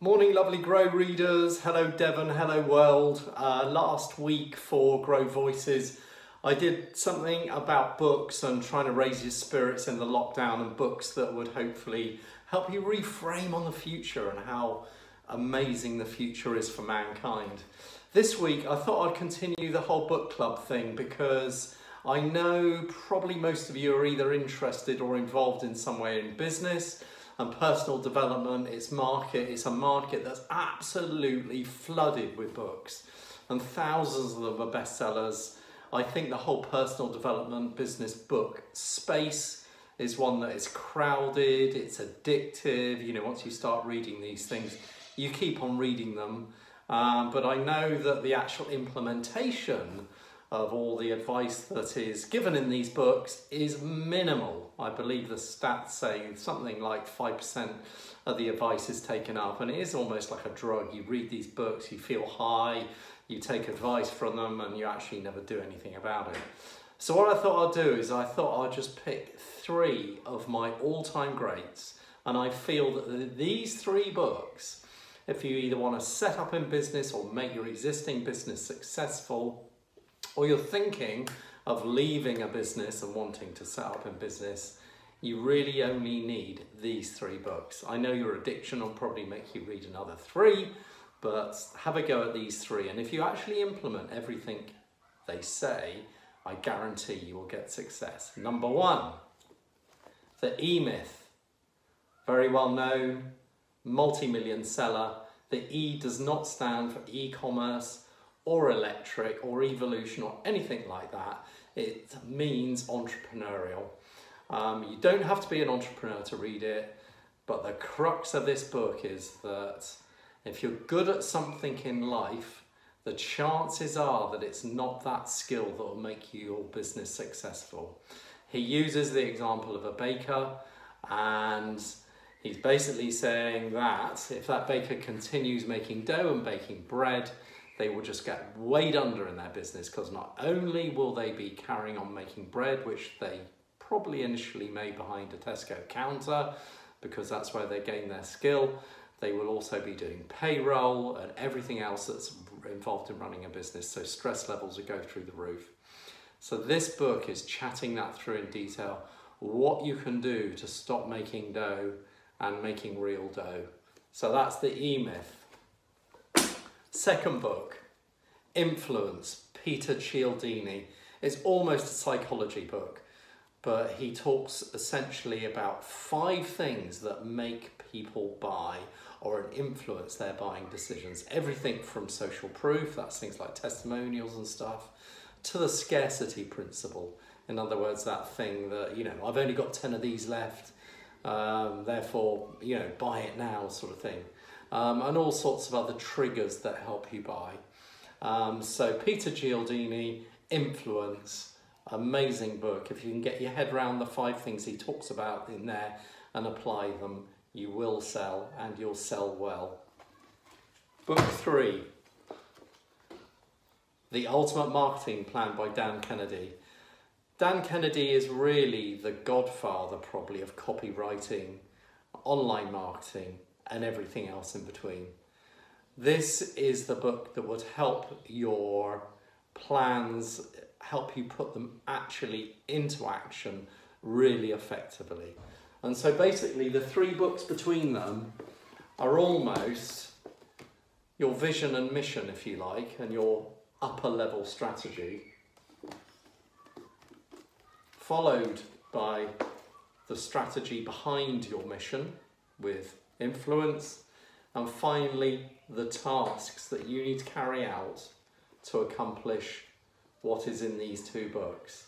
Morning lovely Grow readers, hello Devon, hello world. Last week for Grow Voices I did something about books and trying to raise your spirits in the lockdown, and books that would hopefully help you reframe on the future and how amazing the future is for mankind. This week I thought I'd continue the whole book club thing because I know probably most of you are either interested or involved in some way in business and personal development. It's a market that's absolutely flooded with books, and thousands of them are bestsellers. I think the whole personal development business book space is one that is crowded, it's addictive. You know, once you start reading these things, you keep on reading them. But I know that the actual implementation of all the advice that is given in these books is minimal. I believe the stats say something like 5% of the advice is taken up, and it is almost like a drug. You read these books, you feel high, you take advice from them, and you actually never do anything about it. So what I thought I'd do is I thought I'd just pick 3 of my all-time greats, and I feel that these 3 books, if you either want to set up in business or make your existing business successful, or you're thinking of leaving a business and wanting to set up in business, you really only need these 3 books. I know your addiction will probably make you read another 3, but have a go at these 3. And if you actually implement everything they say, I guarantee you will get success. Number 1, the Emyth. Very well known, multi-million seller. The E does not stand for e-commerce or electric or evolution or anything like that. It means entrepreneurial. You don't have to be an entrepreneur to read it, but the crux of this book is that if you're good at something in life, the chances are that it's not that skill that will make your business successful. He uses the example of a baker, and he's basically saying that if that baker continues making dough and baking bread, they will just get weighed under in their business, because not only will they be carrying on making bread, which they probably initially made behind a Tesco counter because that's where they gain their skill, they will also be doing payroll and everything else that's involved in running a business, so stress levels will go through the roof. So this book is chatting that through in detail, what you can do to stop making dough and making real dough. So that's the E-Myth. Second book, Influence, Peter Cialdini. It's almost a psychology book, but he talks essentially about 5 things that make people buy or influence their buying decisions. Everything from social proof, that's things like testimonials and stuff, to the scarcity principle. In other words, that thing that, you know, I've only got 10 of these left, therefore, you know, buy it now sort of thing. And all sorts of other triggers that help you buy. So Peter Cialdini, Influence, amazing book. If you can get your head around the 5 things he talks about in there and apply them, you will sell, and you'll sell well. Book 3, The Ultimate Marketing Plan by Dan Kennedy. Dan Kennedy is really the godfather probably of copywriting, online marketing, and everything else in between. This is the book that would help your plans, help you put them actually into action really effectively. And so basically the 3 books between them are almost your vision and mission, if you like, and your upper level strategy, followed by the strategy behind your mission with Influence, and finally the tasks that you need to carry out to accomplish what is in these 2 books.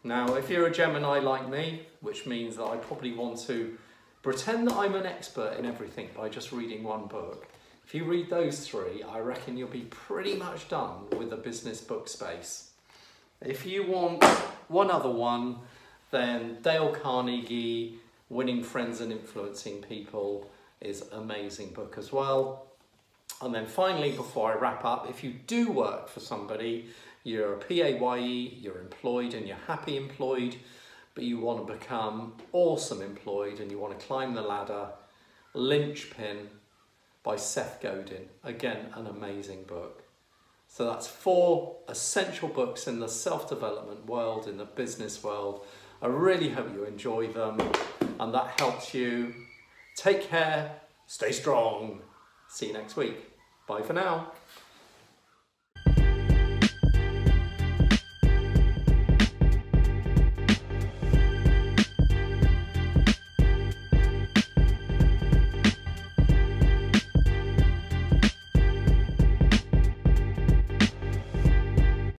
Now, if you're a Gemini like me, which means that I probably want to pretend that I'm an expert in everything by just reading 1 book, if you read those 3, I reckon you'll be pretty much done with the business book space. If you want one other one, then Dale Carnegie, Winning Friends and Influencing People is an amazing book as well. And then finally, before I wrap up, if you do work for somebody, you're a PAYE, you're employed and you're happy employed, but you want to become awesome employed and you want to climb the ladder, linchpin by Seth Godin. Again, an amazing book. So that's 4 essential books in the self-development world, in the business world. I really hope you enjoy them and that helps you. Take care, stay strong. See you next week. Bye for now.